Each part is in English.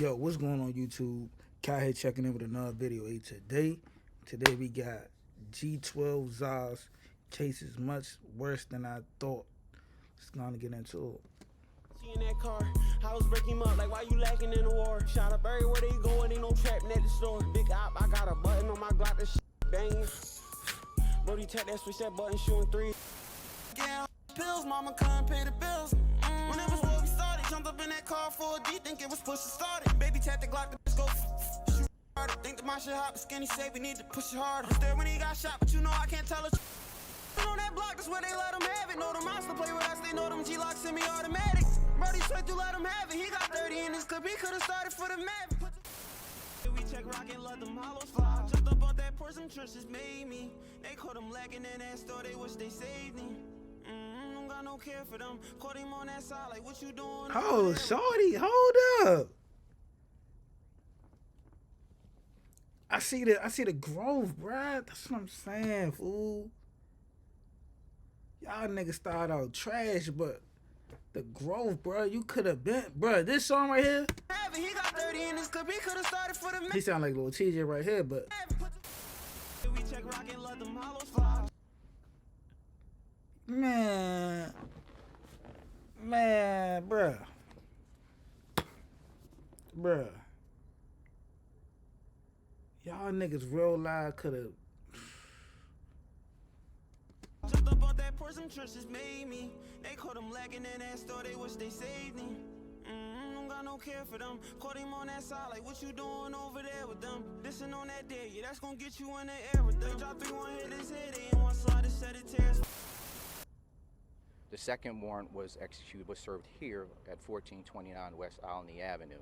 Yo, what's going on YouTube? Kai here checking in with another video. Today we got G12 Zaz. Case is much worse than I thought. Let's gonna get into it. She in that car, I was breaking him up like why you lacking in the war. Shot up everywhere they going, ain't no trap at the store. Big op, I got a button on my Glock, that shit banging. Brody tap that switch, that button shooting three. Yeah, pills, mama couldn't pay the bills. When it was where we started, jumped up in that car for a D, think it was push to start it. Baby tap the Glock, the bitch go shoot harder. Think that my shit hot, but skinny say we need to push it harder. Was there when he got shot, but you know I can't tell us. On that block, that's where they let him have it. Know the monster play with us, they know them G-locks semi-automatic. Brody straight through, let him have it. He got 30 in his clip, he could've started for the Mavic. We check rock and let them hollows fly. Jumped up on that person, trenches made me. They caught him lacking in that store, they wish they saved me. Don't got no care for them. Caught him on that side, like what you doing? Oh, shorty, hold up. I see the growth, bruh. That's what I'm saying, fool. Y'all niggas started out trash, but the growth, bruh, you could have been, bruh. This song right here, He got 30 in his clip, he could have started for the he sound like little TJ right here, but we check rock and let them hollows fly. man, bruh. Y'all niggas real live could have. Jumped up on that person, trenches made me. They caught him lacking in that store, they wish they saved me. Don't got no care for them. Caught him on that side, like what you doing over there with them? Listen on that day, yeah, that's gonna get you in the air with them. They drop 3-1, hit his head, they ain't one slide, it said it tears. The second warrant was served here at 1429 West Alney Avenue.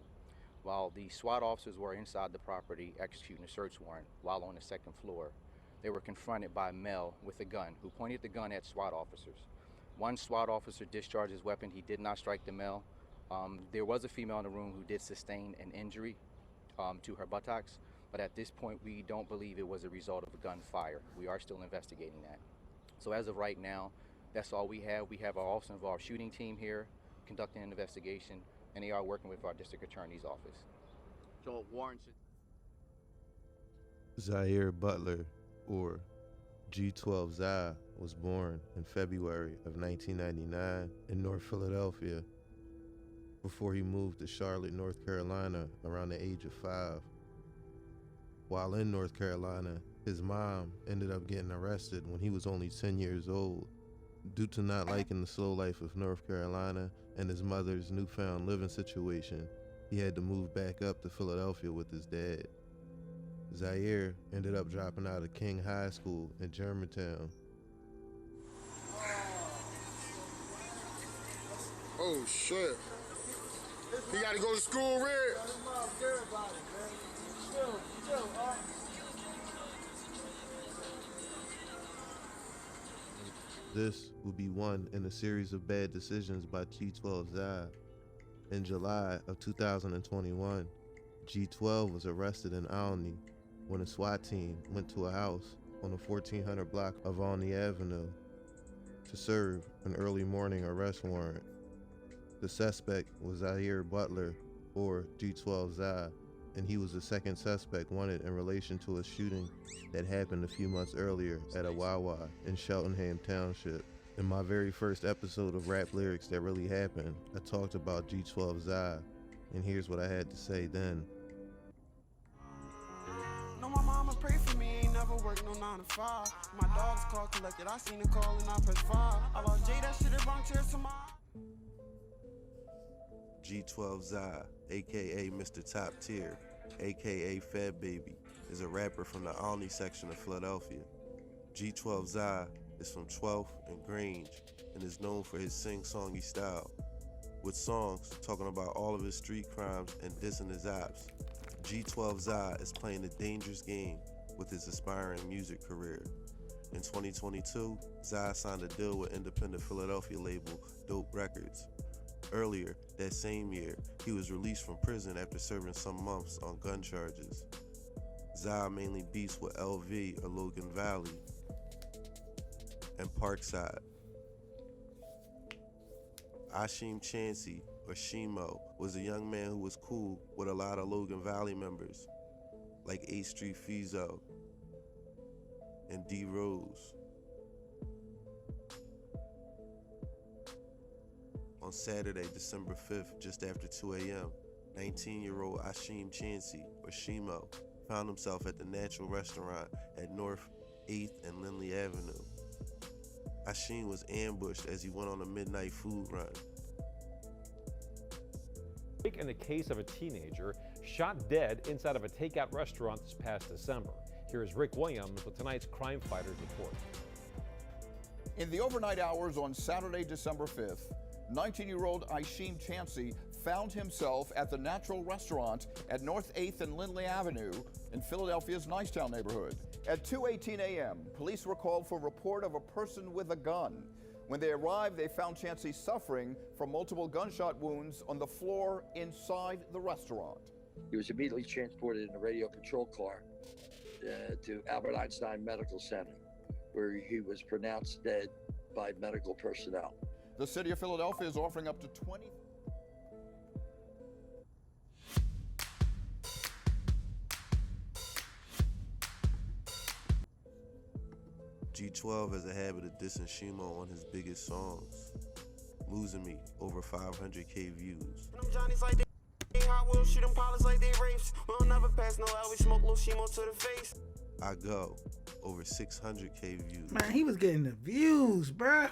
While the SWAT officers were inside the property executing a search warrant while on the second floor, they were confronted by a male with a gun who pointed the gun at SWAT officers. One SWAT officer discharged his weapon. He did not strike the male. There was a female in the room who did sustain an injury to her buttocks, but at this point we don't believe it was a result of a gunfire. We are still investigating that. So as of right now, that's all we have. We have our officer involved shooting team here conducting an investigation, and they are working with our district attorney's office. So warrants. Zaire Butler, or G12 Zai, was born in February of 1999 in North Philadelphia before he moved to Charlotte, North Carolina around the age of 5. While in North Carolina, his mom ended up getting arrested when he was only 10 years old. Due to not liking the slow life of North Carolina and his mother's newfound living situation, he had to move back up to Philadelphia with his dad. Zaire ended up dropping out of King High School in Germantown. Oh shit. He gotta go to school, Red. This would be one in a series of bad decisions by G12 Zai. In July of 2021, G12 was arrested in Alney when a SWAT team went to a house on the 1400 block of Alney Avenue to serve an early morning arrest warrant. The suspect was Zaire Butler, or G12 Zai, and he was the second suspect wanted in relation to a shooting that happened a few months earlier at a Wawa in Cheltenham Township. In my very first episode of Rap Lyrics That Really Happened, I talked about G12 Zai, and here's what I had to say then. No, my mama pray for me, ain't never worked no 9 to 5. My dog's call collected, I seen the call and I pressed 5. I lost Jay, that shit it brought tears to my G12 Zai, aka Mr. Top Tier, aka Fab Baby, is a rapper from the Alney section of Philadelphia. G12 Zai is from 12th and Grange and is known for his sing-songy style, with songs talking about all of his street crimes and dissing his ops. G12 Zai is playing a dangerous game with his aspiring music career. In 2022, Zai signed a deal with independent Philadelphia label Dope Records. Earlier that same year, he was released from prison after serving some months on gun charges. Zai mainly beats with LV or Logan Valley and Parkside. Ashim Chansey or Shimo, was a young man who was cool with a lot of Logan Valley members, like 8th Street Fizo and D Rose. On Saturday, December 5th, just after 2 a.m., 19-year-old Ashim Chansey, or Shimo, found himself at the Natural Restaurant at North 8th and Lindley Avenue. Ashim was ambushed as he went on a midnight food run. In the case of a teenager shot dead inside of a takeout restaurant this past December. Here's Rick Williams with tonight's Crime Fighters report. In the overnight hours on Saturday, December 5th, 19-year-old Ashim Chansey found himself at the Natural Restaurant at North 8th and Lindley Avenue in Philadelphia's Nicetown neighborhood. At 2:18 a.m., police were called for a report of a person with a gun. When they arrived, they found Chansey suffering from multiple gunshot wounds on the floor inside the restaurant. He was immediately transported in a radio control car to Albert Einstein Medical Center, where he was pronounced dead by medical personnel. The city of Philadelphia is offering up to G12 has a habit of dissing Shimo on his biggest songs. Losing Me, over 500K views. Them Johnnies like they hot wheels, shoot them pilots like they rapes. We'll never pass no L, we smoke little Shimo to the face. I Go, over 600K views. Man, he was getting the views, bruh.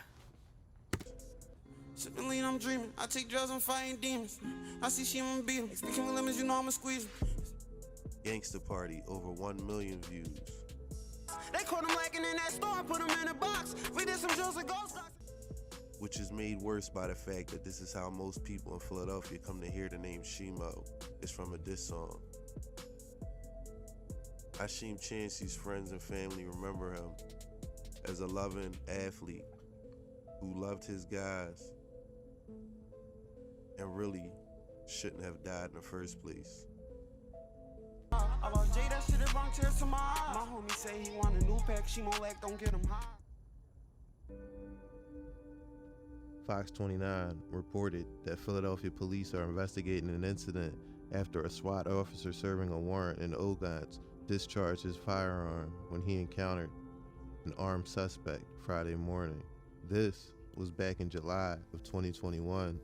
Sipping lean, I'm dreaming. I take drugs, I'm fighting demons. I see Shimo beat him. Speaking with lemons, you know I'ma squeeze him. Gangsta Party, over 1 million views. They caught him lacking in that store and put him in a box. We did some drills and ghost dogs. Which is made worse by the fact that this is how most people in Philadelphia come to hear the name Shimo. It's from a diss song. Ashim Chansey's friends and family remember him as a loving athlete who loved his guys and really shouldn't have died in the first place. I lost Jay, that shit that brought tears to my eyes. My homie say he want a new pack, Shimo like don't get him high. Fox 29 reported that Philadelphia police are investigating an incident after a SWAT officer serving a warrant in Ogans discharged his firearm when he encountered an armed suspect Friday morning. This was back in July of 2021.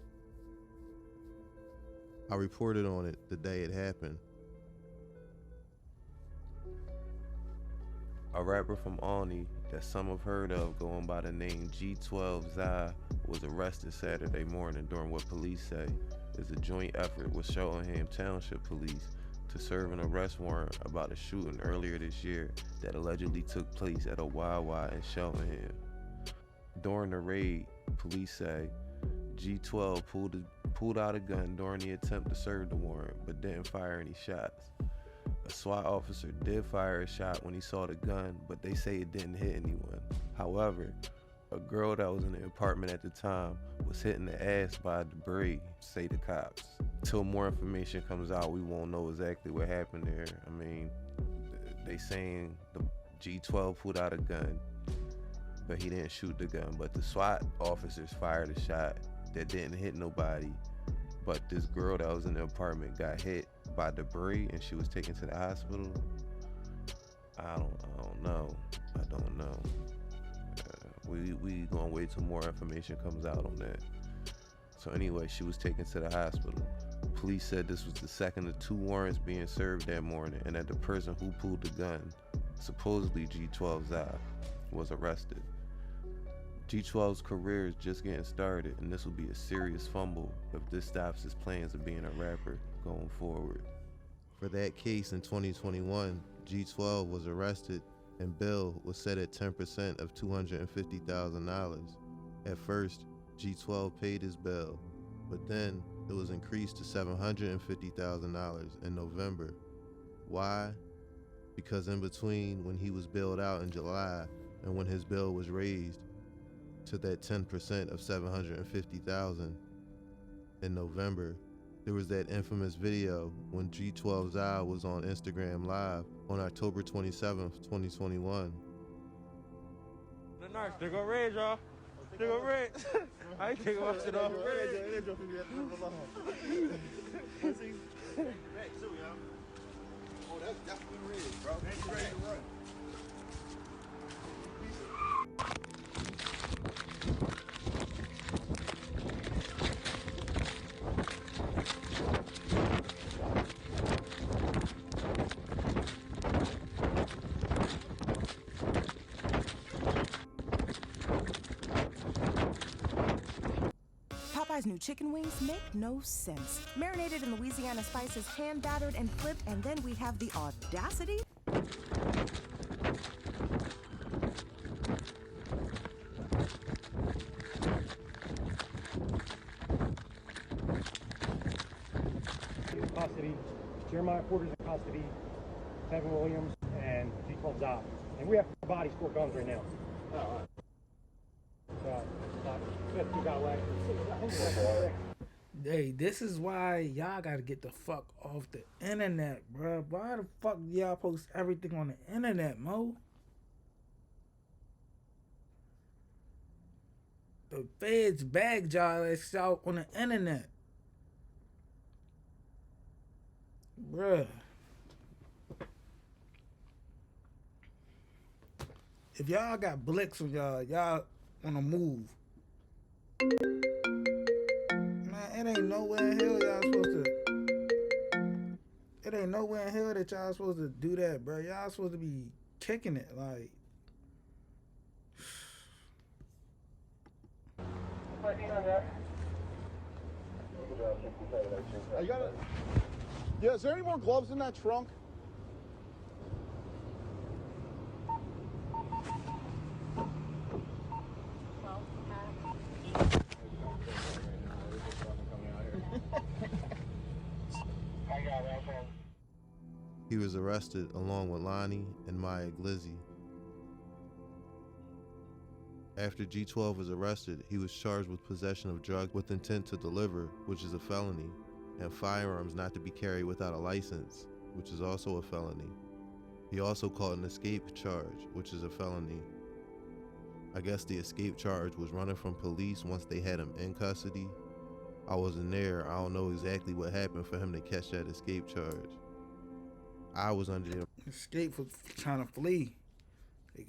I reported on it the day it happened. A rapper from Alney that some have heard of going by the name G12 Dezzy was arrested Saturday morning during what police say is a joint effort with Shellingham Township Police to serve an arrest warrant about a shooting earlier this year that allegedly took place at a Wawa in Shellingham. During the raid, police say G12 pulled out a gun during the attempt to serve the warrant but didn't fire any shots. A SWAT officer did fire a shot when he saw the gun, but they say it didn't hit anyone. However, a girl that was in the apartment at the time was hit in the ass by debris, say the cops. Till more information comes out, we won't know exactly what happened there. I mean, they saying the G12 pulled out a gun, but he didn't shoot the gun. But the SWAT officers fired a shot that didn't hit nobody. But this girl that was in the apartment got hit by debris and she was taken to the hospital. I don't know. We gonna wait till more information comes out on that. So anyway, she was taken to the hospital. Police said this was the second of 2 warrants being served that morning and that the person who pulled the gun, supposedly G12 Dezzy, was arrested. G12's career is just getting started, and this will be a serious fumble if this stops his plans of being a rapper going forward. For that case in 2021, G12 was arrested and bail was set at 10% of $250,000. At first, G12 paid his bail, but then it was increased to $750,000 in November. Why? Because in between when he was bailed out in July and when his bail was raised to that 10% of $750,000 in November, there was that infamous video when G12 Dezzy was on Instagram Live on October 27th, 2021. The narcs, they go red, y'all. They go red. I ain't taking my shit off. Oh, that's definitely red, bro. That's ready to run. Popeye's new chicken wings make no sense. Marinated in Louisiana spices, hand battered and flipped, and then we have the audacity. In custody, Jeremiah Porter's in custody, Kevin Williams, and G12 Zop. And we have 4 bodies, 4 guns right now. Hey, this is why y'all gotta get the fuck off the internet, bruh. Why the fuck y'all post everything on the internet, Mo? The feds bagged y'all that's out on the internet. Bruh. If y'all got blicks on y'all on the move. Man, it ain't nowhere in hell y'all supposed to. It ain't nowhere in hell that y'all supposed to do that, bro. Y'all supposed to be kicking it, like. I got it. Yeah, is there any more gloves in that trunk? He was arrested along with Lonnie and Maya Glizzy. After G12 was arrested, he was charged with possession of drugs with intent to deliver, which is a felony, and firearms not to be carried without a license, which is also a felony. He also caught an escape charge, which is a felony. I guess the escape charge was running from police once they had him in custody. I wasn't there. I don't know exactly what happened for him to catch that escape charge. I was under the Escape for trying to flee.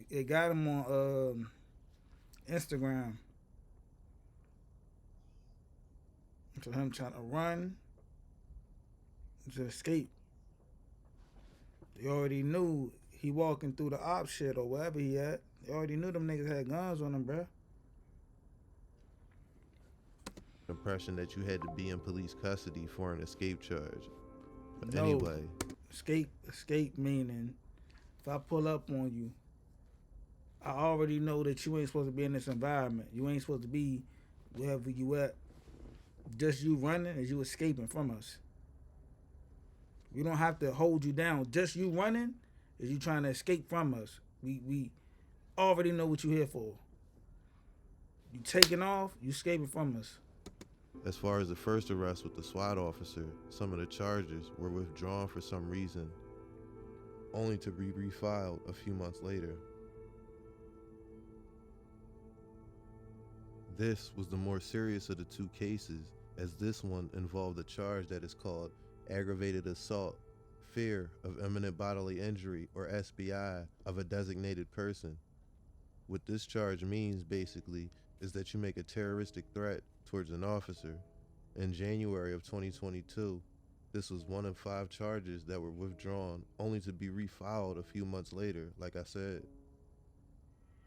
It got him on Instagram. For him trying to run to escape. They already knew he walking through the op shit or wherever he at. They already knew them niggas had guns on him, bruh. impression that you had to be in police custody for an escape charge. But No. anyway. Escape meaning if I pull up on you, I already know that you ain't supposed to be in this environment. You ain't supposed to be wherever you at. Just you running is you escaping from us. We don't have to hold you down. Just you running is you trying to escape from us. We already know what you here for. You taking off, you escaping from us. As far as the first arrest with the SWAT officer, some of the charges were withdrawn for some reason, only to be refiled a few months later. This was the more serious of the two cases, as this one involved a charge that is called aggravated assault, fear of imminent bodily injury, or SBI, of a designated person. What this charge means, basically, is that you make a terroristic threat towards an officer. In January of 2022, this was one of 5 charges that were withdrawn, only to be refiled a few months later, like I said.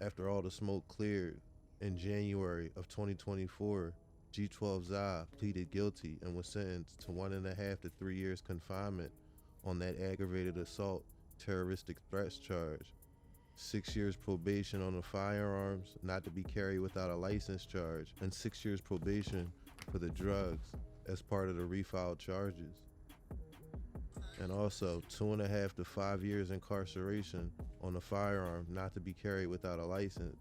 After all the smoke cleared, in January of 2024, G12 Zah pleaded guilty and was sentenced to 1.5 to 3 years confinement on that aggravated assault terroristic threats charge, 6 years probation on the firearms not to be carried without a license charge, and 6 years probation for the drugs as part of the refiled charges. And also 2.5 to 5 years incarceration on the firearm not to be carried without a license.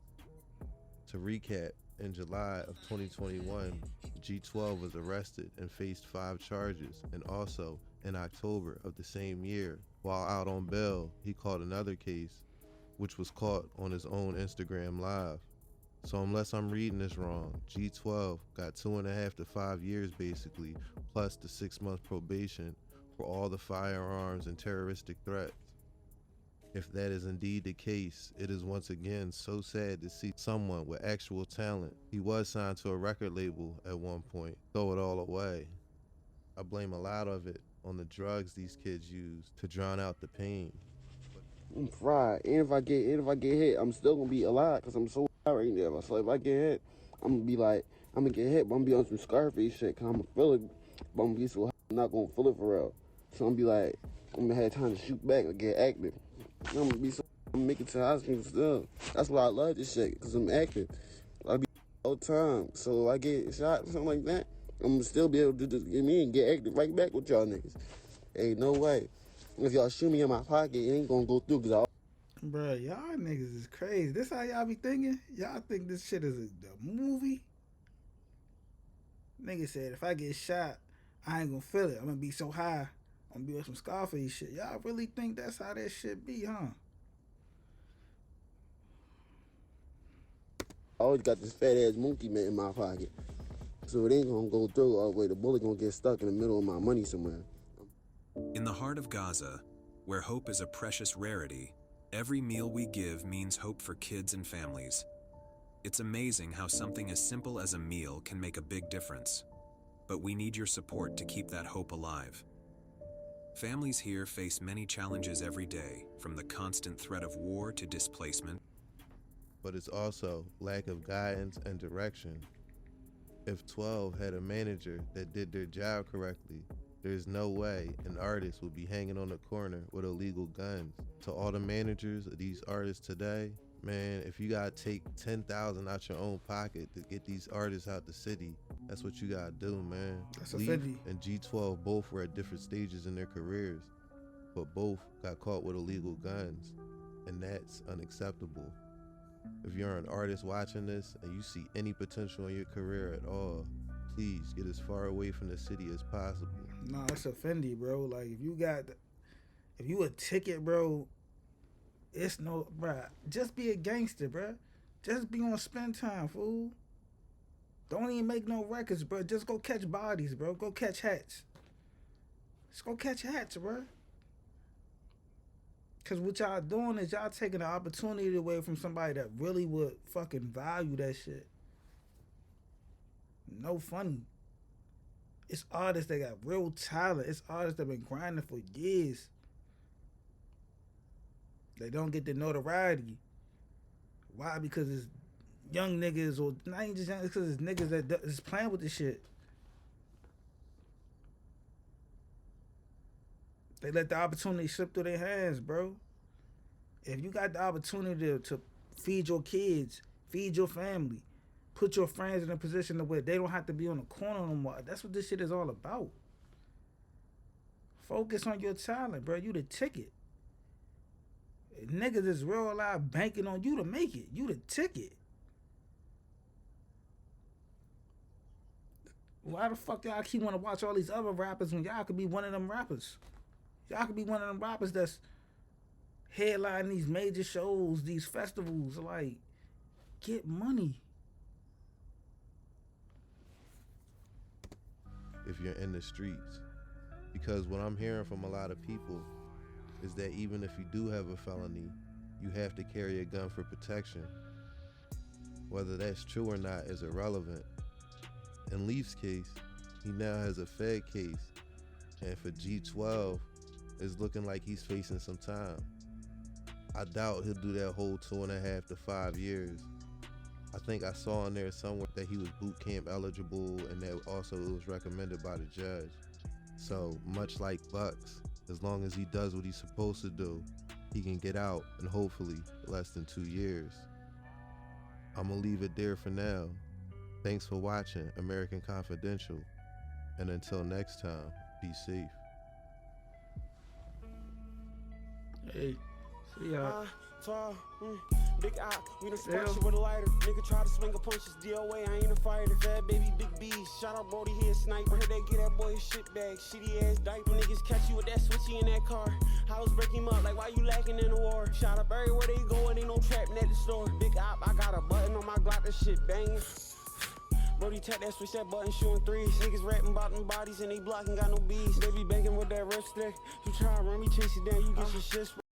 To recap, in July of 2021, G12 was arrested and faced 5 charges, and also in October of the same year, while out on bail, he caught another case, which was caught on his own Instagram Live. So unless I'm reading this wrong, G12 got 2.5 to 5 years basically, plus the 6-month probation for all the firearms and terroristic threats. If that is indeed the case, it is once again so sad to see someone with actual talent. He was signed to a record label at one point, throw it all away. I blame a lot of it on the drugs these kids use to drown out the pain. I'm fried. And if I get hit, I'm still gonna be alive because I'm so high right now. So if I get hit, I'm gonna be like, I'm gonna get hit, but I'm gonna be on some Scarface shit because I'm gonna feel it, but I'm gonna be so high, I'm not gonna feel it for real. So I'm gonna be like, I'm gonna have time to shoot back and get active. I'm gonna be so, I'm making it to the hospital still. That's why I love this shit because I'm active. I be all the time. So if I get shot or something like that, I'm gonna still be able to just get me and get active right back with y'all niggas. Ain't no way. If y'all shoot me in my pocket, it ain't gonna go through because Bruh, y'all niggas is crazy. This how y'all be thinking? Y'all think this shit is a movie? Nigga said if I get shot, I ain't gonna feel it. I'm gonna be so high. I'm gonna be with some Scarface shit. Y'all really think that's how that shit be, huh? I always got this fat ass monkey man in my pocket. So it ain't gonna go through all the way. The bullet gonna get stuck in the middle of my money somewhere. In the heart of Gaza, where hope is a precious rarity, every meal we give means hope for kids and families. It's amazing how something as simple as a meal can make a big difference. But we need your support to keep that hope alive. Families here face many challenges every day, from the constant threat of war to displacement. But it's also lack of guidance and direction. If 12 had a manager that did their job correctly, there's no way an artist would be hanging on the corner with illegal guns. To all the managers of these artists today, man, if you gotta take $10,000 out your own pocket to get these artists out the city, that's what you gotta do, man. That's a Leaf 50. and G12 both were at different stages in their careers, but both got caught with illegal guns, and that's unacceptable. If you're an artist watching this and you see any potential in your career at all, please get as far away from the city as possible. Nah, it's a Fendi, bro. Like if you a ticket, bro, it's no, bruh. Just be a gangster, bruh. Just be on spend time, fool. Don't even make no records, bro. Just go catch bodies, bro. Go catch hats. Just go catch hats, bro. Cause what y'all doing is y'all taking the opportunity away from somebody that really would fucking value that shit. No funny. It's artists that got real talent. It's artists that been grinding for years. They don't get the notoriety. Why? Because it's young niggas, or not even just young, because it's niggas that is playing with this shit. They let the opportunity slip through their hands, bro. If you got the opportunity to feed your kids, feed your family, put your friends in a position where they don't have to be on the corner no more. That's what this shit is all about. Focus on your talent, bro. You the ticket. Niggas is real live banking on you to make it. You the ticket. Why the fuck y'all keep want to watch all these other rappers when y'all could be one of them rappers? Y'all could be one of them rappers that's headlining these major shows, these festivals. Like, get money. If you're in the streets, because what I'm hearing from a lot of people is that even if you do have a felony, you have to carry a gun for protection. Whether that's true or not is irrelevant. In Leaf's case, he now has a Fed case, and for G12, it's looking like he's facing some time. I doubt he'll do that whole 2.5 to 5 years. I think I saw in there somewhere that he was boot camp eligible, and that also it was recommended by the judge. So much like Bucks, as long as he does what he's supposed to do, he can get out in hopefully less than 2 years. I'm gonna leave it there for now. Thanks for watching American Confidential, and until next time, be safe. Hey, see y'all. Big eye, we done spark shit with a lighter. Nigga try to swing a punch, it's DOA, I ain't a fighter. Fat baby, big B, shout out Brody, he a sniper. Heard they get that boy his shit bag, shitty ass diaper. Niggas catch you with that switchy in that car. I was breaking him up like, why you lacking in the war? Shot up everywhere they go and ain't no trapping at the store. Big op, I got a button on my Glock, that shit banging. Brody tap that switch, that button shooting threes. Niggas rapping about them bodies and they blocking, got no bees. They be banking with that rip stick. You try to run me, chase you down, you get your shit.